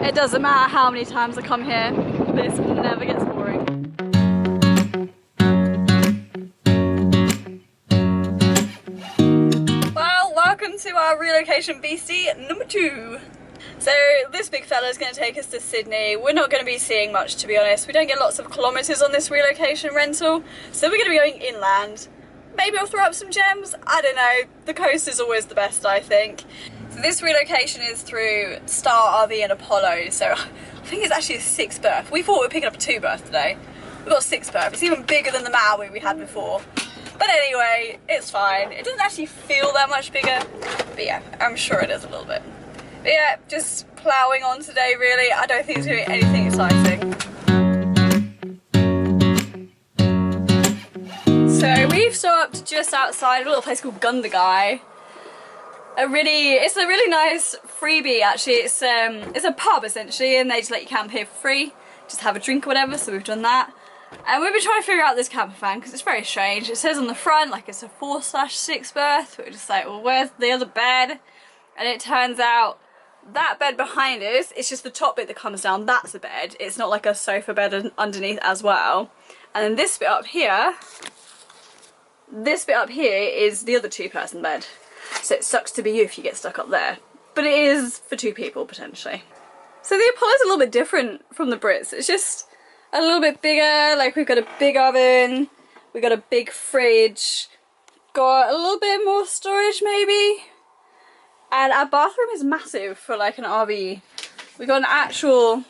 It doesn't matter how many times I come here, this never gets boring. Well, welcome to our relocation BC number 2. So this big fella is going to take us to Sydney. We're not going to be seeing much, to be honest. We don't get lots of kilometres on this relocation rental, so we're going to be going inland. Maybe I'll throw up some gems, I don't know. The coast is always the best, I think. So this relocation is through Star RV and Apollo, so I think it's actually a 6 berth. We thought we were picking up a 2 berth today. We've got a 6 berth. It's even bigger than the Maui we had before. But anyway, it's fine. It doesn't actually feel that much bigger, but yeah, I'm sure it is a little bit. But yeah, just ploughing on today really. I don't think it's going to be anything exciting. So we've stopped just outside a little place called Gundagai. It's a really nice freebie actually. It's a pub essentially, and they just let you camp here for free. Just have a drink or whatever, so we've done that. And we've been trying to figure out this camper van because it's very strange. It says on the front like it's a 4/6 berth, but we're just like, well, where's the other bed? And it turns out that bed behind us, it's just the top bit that comes down, that's a bed. It's not like a sofa bed underneath as well. And then this bit up here is the other 2-person bed. So it sucks to be you if you get stuck up there. But it is for 2 people potentially. So the Apollo's a little bit different from the Brits. It's just a little bit bigger, like we've got a big oven, we've got a big fridge, got a little bit more storage maybe. And our bathroom is massive for like an RV. We've got an actual,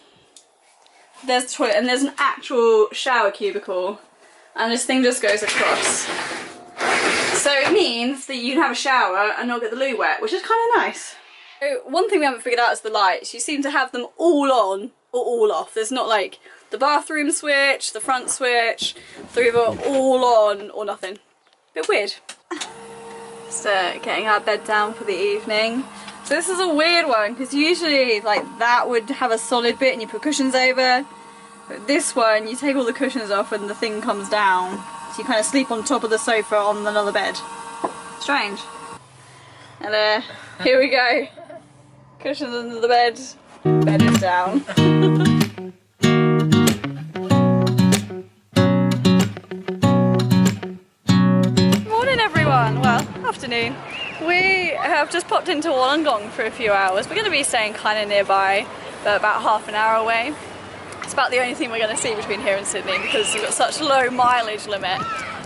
there's the toilet and there's an actual shower cubicle. And this thing just goes across. So it means that you can have a shower and not get the loo wet, which is kind of nice. So one thing we haven't figured out is the lights. You seem to have them all on or all off. There's not like the bathroom switch, the front switch, they're either all on or nothing. Bit weird. So getting our bed down for the evening. So this is a weird one because usually like that would have a solid bit and you put cushions over. But this one, you take all the cushions off and the thing comes down. So you kind of sleep on top of the sofa on another bed. Strange. And here we go. Cushions under the bed. Bed is down. Morning everyone. Well, afternoon. We have just popped into Wollongong for a few hours. We're going to be staying kind of nearby, but about half an hour away. It's about the only thing we're going to see between here and Sydney because we've got such a low mileage limit.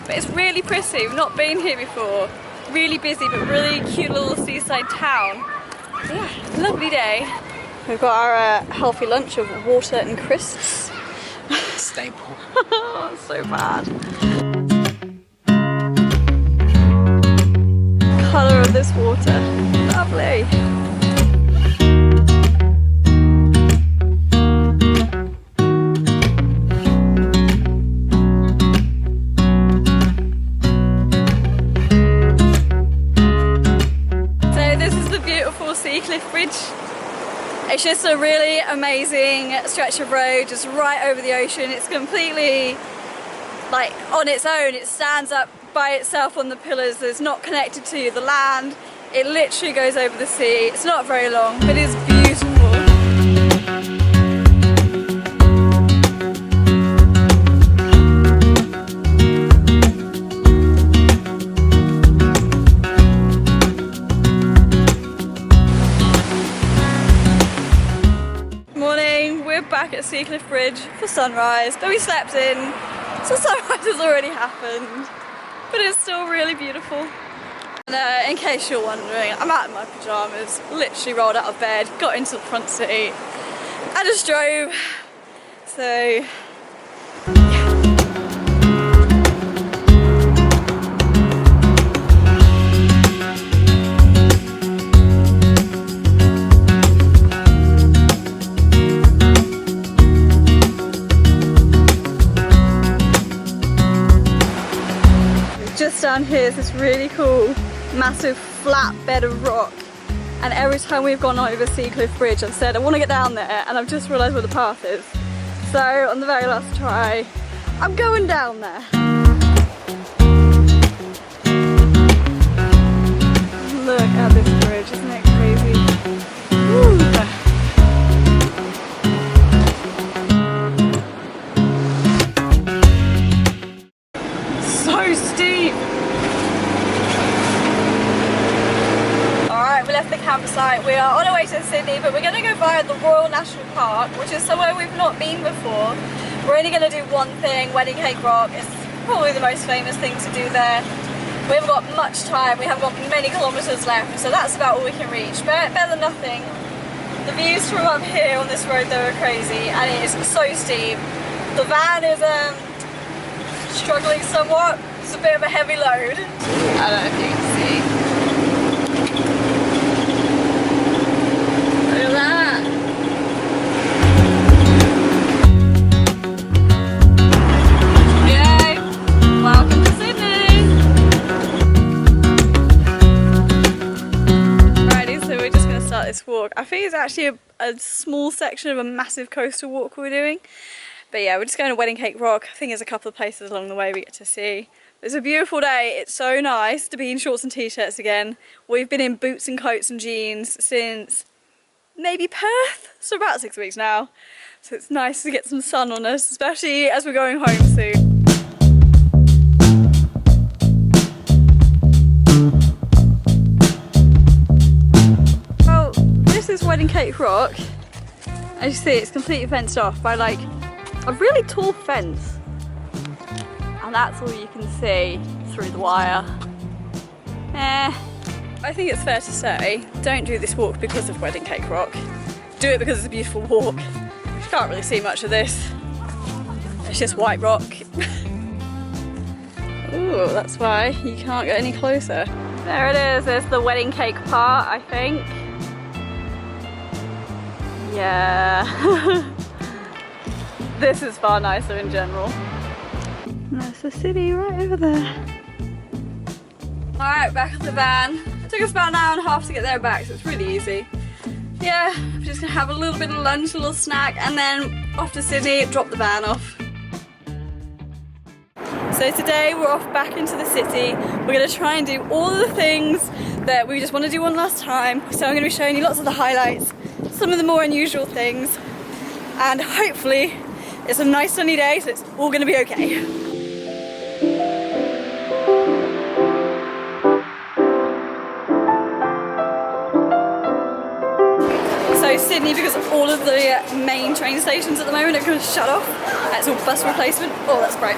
But it's really pretty, we've not been here before. Really busy but really cute little seaside town. So yeah, lovely day. We've got our healthy lunch of water and crisps. Staple. So bad. Colour of this water, lovely. Circular Bridge. It's just a really amazing stretch of road just right over the ocean. It's completely like on its own. It stands up by itself on the pillars. It's not connected to the land. It literally goes over the sea. It's not very long, but it's beautiful. Back at Circular Bridge for sunrise, but we slept in, so sunrise has already happened, but it's still really beautiful. And in case you're wondering, I'm out in my pyjamas, literally rolled out of bed, got into the front seat, I just drove, so down here is this really cool massive flat bed of rock, and every time we've gone over Circular Bridge I've said I want to get down there, and I've just realised where the path is, so on the very last try I'm going down there. Look at this bridge, isn't it crazy? Woo. site. We are on our way to Sydney, but we're going to go via the Royal National Park, which is somewhere we've not been before. We're only going to do one thing, Wedding Cake Rock. It's probably the most famous thing to do there. We haven't got much time, we haven't got many kilometres left, so that's about all we can reach. Better than nothing. The views from up here on this road though are crazy, and it is so steep. The van is struggling somewhat. It's a bit of a heavy load. I don't know if you can see. Look at that. Yay! Welcome to Sydney! Alrighty, so we're just going to start this walk. I think it's actually a small section of a massive coastal walk we're doing. But yeah, we're just going to Wedding Cake Rock. I think there's a couple of places along the way we get to see. It's a beautiful day. It's so nice to be in shorts and t-shirts again. We've been in boots and coats and jeans since maybe Perth, so about 6 weeks now. So it's nice to get some sun on us, especially as we're going home soon. Well, this is Wedding Cake Rock. As you see, it's completely fenced off by like a really tall fence. And that's all you can see through the wire. I think it's fair to say, don't do this walk because of Wedding Cake Rock. Do it because it's a beautiful walk. You can't really see much of this. It's just white rock. Ooh, that's why you can't get any closer. There it is, there's the wedding cake part, I think. Yeah. This is far nicer in general. That's the city right over there. Alright, back at the van. It took us about an hour and a half to get there and back, so it's really easy. Yeah, we're just gonna have a little bit of lunch, a little snack, and then off to Sydney, drop the van off. So today we're off back into the city. We're gonna try and do all of the things that we just want to do one last time. So I'm gonna be showing you lots of the highlights, some of the more unusual things, and hopefully it's a nice sunny day, so it's all gonna be okay. So Sydney, because all of the main train stations at the moment are going to shut off. It's all bus replacement. Oh, that's great.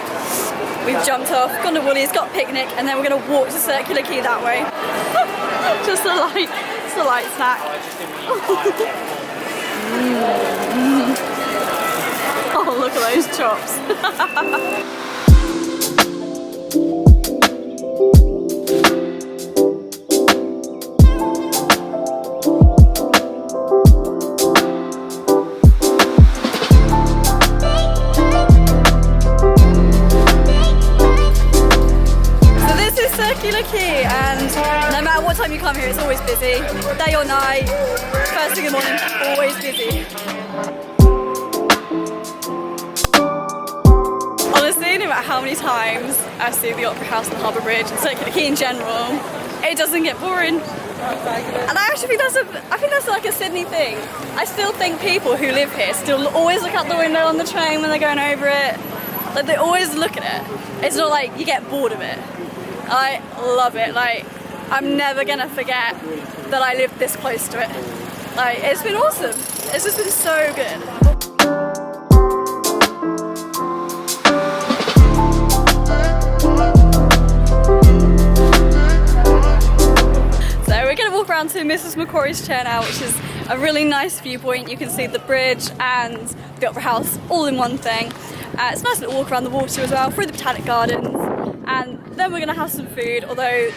We've jumped off, gone to Woolies, got a picnic, and then we're going to walk to Circular Quay that way. Just a light snack. Oh, look at those chops. Circular Quay, and no matter what time you come here, it's always busy. Day or night, first thing in the morning, always busy. Honestly, no matter how many times I see the Opera House and the Harbour Bridge and Circular Quay in general, it doesn't get boring. And I actually think that's like a Sydney thing. I still think people who live here still always look out the window on the train when they're going over it. Like, they always look at it. It's not like you get bored of it. I love it. Like, I'm never gonna forget that I lived this close to it. Like, it's been awesome. It's just been so good. So we're gonna walk around to Mrs. Macquarie's chair now, which is a really nice viewpoint. You can see the bridge and the Opera House all in one thing. It's a nice little walk around the water as well, through the Botanic Gardens. And then we're gonna have some food, although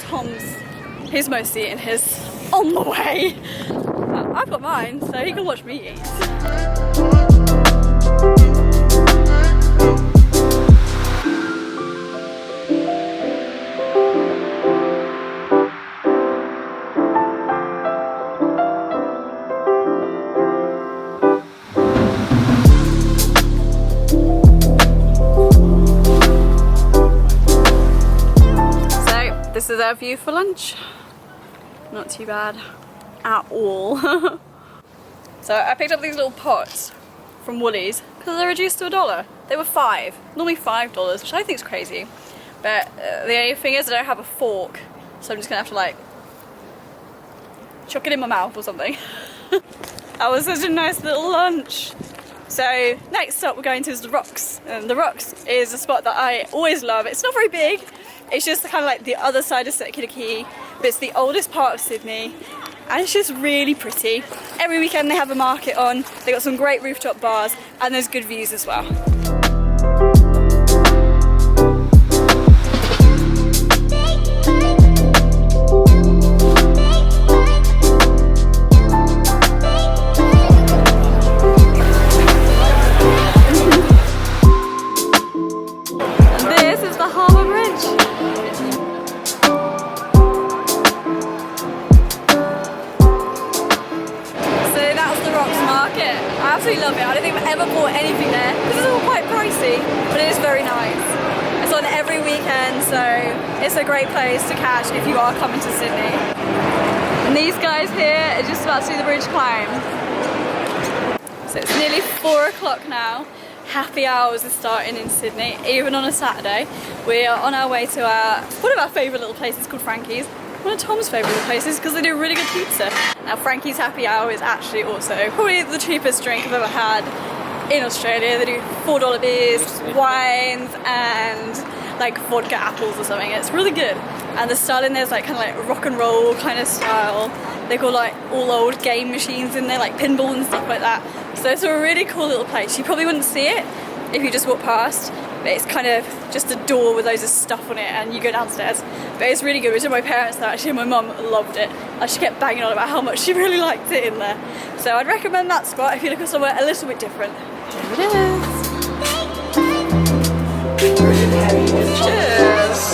he's mostly eating his on the way. I've got mine, so he can watch me eat. This is our view for lunch. Not too bad at all. So I picked up these little pots from Woolies because they're reduced to $1. They were $5, normally $5, which I think is crazy. But the only thing is I don't have a fork, so I'm just gonna have to like chuck it in my mouth or something. That was such a nice little lunch. So next up we're going to is the Rocks, and the Rocks is a spot that I always love. It's not very big, it's just kind of like the other side of Circular Quay, but it's the oldest part of Sydney, and it's just really pretty. Every weekend they have a market on, they got some great rooftop bars, and there's good views as well. This is the Harbour Bridge. Market. I absolutely love it. I don't think I've ever bought anything there because it's all quite pricey, but it is very nice. It's on every weekend, so it's a great place to catch if you are coming to Sydney. And these guys here are just about to do the bridge climb. So it's nearly 4 o'clock now. Happy hours are starting in Sydney, even on a Saturday. We are on our way to one of our favourite little places called Frankie's. One of Tom's favourite places because they do really good pizza. Now Frankie's happy hour is actually also probably the cheapest drink I've ever had in Australia. They do $4 beers, wines, and like vodka apples or something. It's really good. And the style in there is like kind of like rock and roll kind of style. They got like all old game machines in there, like pinball and stuff like that. So it's a really cool little place. You probably wouldn't see it if you just walk past. But it's kind of just a door with loads of stuff on it and you go downstairs. But it's really good. We took my parents there actually, and my mum loved it. She kept banging on about how much she really liked it in there. So I'd recommend that spot if you're looking for somewhere a little bit different. There it is. Cheers.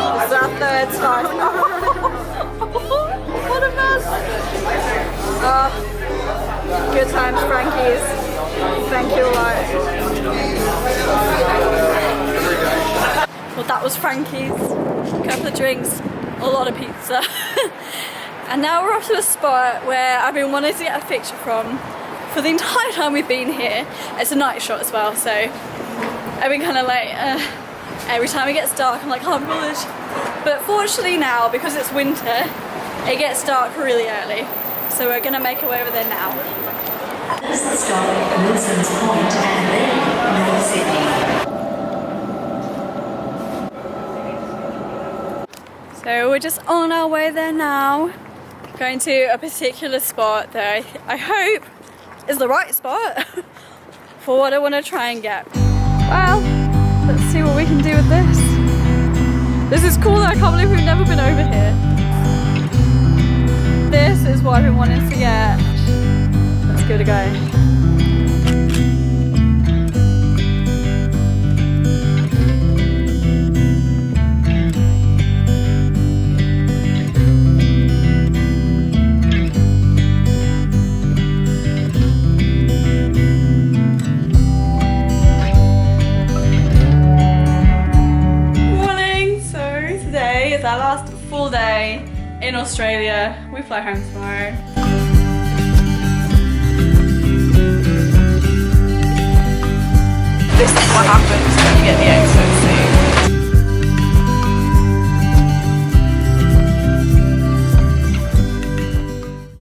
This is our third time. What a mess. Good times, Frankie's. Thank you a lot. Well, that was Frankie's. A couple of drinks, a lot of pizza. And now we're off to a spot where I've been wanting to get a picture from for the entire time we've been here. It's a night shot as well, so I've been kind of like, every time it gets dark, I'm like, Harbour Bridge. But fortunately now, because it's winter, it gets dark really early. So we're going to make our way over there now. This is stop at Wilson's Point and then North Sydney. So we're just on our way there now. Going to a particular spot that I hope is the right spot for what I want to try and get. Well, let's see what we can do with this. This is cool though, I can't believe we've never been over here. This is what I've been wanting to get. Let's give it a go. Morning! So today is our last full day in Australia. We fly home tomorrow. This is what happens when you get the exit seat.